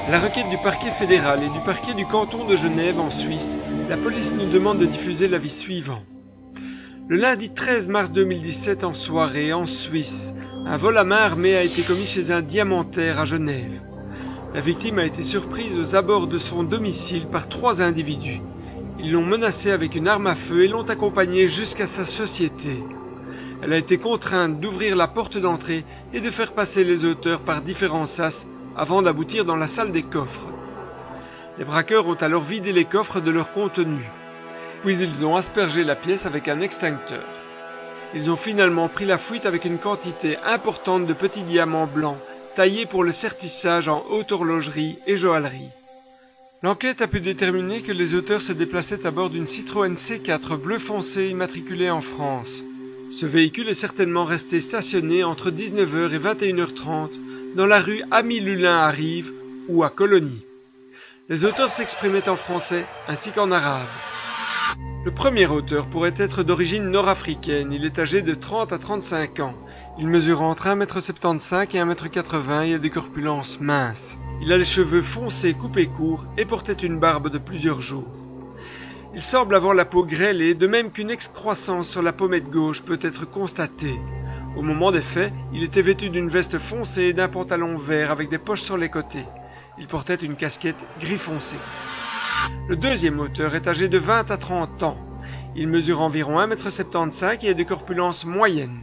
À la requête du parquet fédéral et du parquet du canton de Genève en Suisse, la police nous demande de diffuser l'avis suivant. Le lundi 13 mars 2017 en soirée, en Suisse, un vol à main armée a été commis chez un diamantaire à Genève. La victime a été surprise aux abords de son domicile par 3 individus. Ils l'ont menacée avec une arme à feu et l'ont accompagnée jusqu'à sa société. Elle a été contrainte d'ouvrir la porte d'entrée et de faire passer les auteurs par différents sas avant d'aboutir dans la salle des coffres. Les braqueurs ont alors vidé les coffres de leur contenu. Puis ils ont aspergé la pièce avec un extincteur. Ils ont finalement pris la fuite avec une quantité importante de petits diamants blancs taillés pour le sertissage en haute horlogerie et joaillerie. L'enquête a pu déterminer que les auteurs se déplaçaient à bord d'une Citroën C4 bleu foncé immatriculée en France. Ce véhicule est certainement resté stationné entre 19h et 21h30 dans la rue Ami Lulin à Rives ou à Colonie. Les auteurs s'exprimaient en français ainsi qu'en arabe. Le premier auteur pourrait être d'origine nord-africaine. Il est âgé de 30 à 35 ans. Il mesure entre 1,75 m et 1,80 m et a des corpulences minces. Il a les cheveux foncés coupés courts et portait une barbe de plusieurs jours. Il semble avoir la peau grêlée, de même qu'une excroissance sur la pommette gauche peut être constatée. Au moment des faits, il était vêtu d'une veste foncée et d'un pantalon vert avec des poches sur les côtés. Il portait une casquette gris foncé. Le deuxième auteur est âgé de 20 à 30 ans. Il mesure environ 1,75 m et a des corpulences moyennes.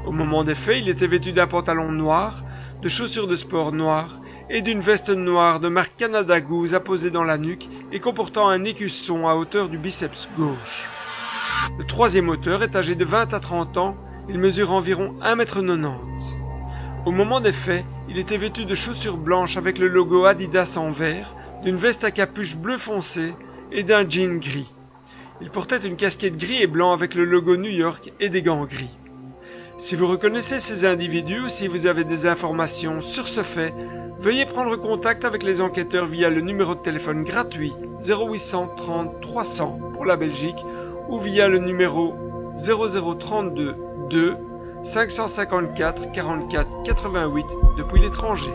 Au moment des faits, il était vêtu d'un pantalon noir, de chaussures de sport noires et d'une veste noire de marque Canada Goose apposée dans la nuque et comportant un écusson à hauteur du biceps gauche. Le troisième auteur est âgé de 20 à 30 ans. Il mesure environ 1,90 m. Au moment des faits, il était vêtu de chaussures blanches avec le logo Adidas en vert, d'une veste à capuche bleu foncé et d'un jean gris. Il portait une casquette gris et blanc avec le logo New York et des gants gris. Si vous reconnaissez ces individus ou si vous avez des informations sur ce fait, veuillez prendre contact avec les enquêteurs via le numéro de téléphone gratuit 0830 300 pour la Belgique ou via le numéro 0032 2 554 44 88 depuis l'étranger.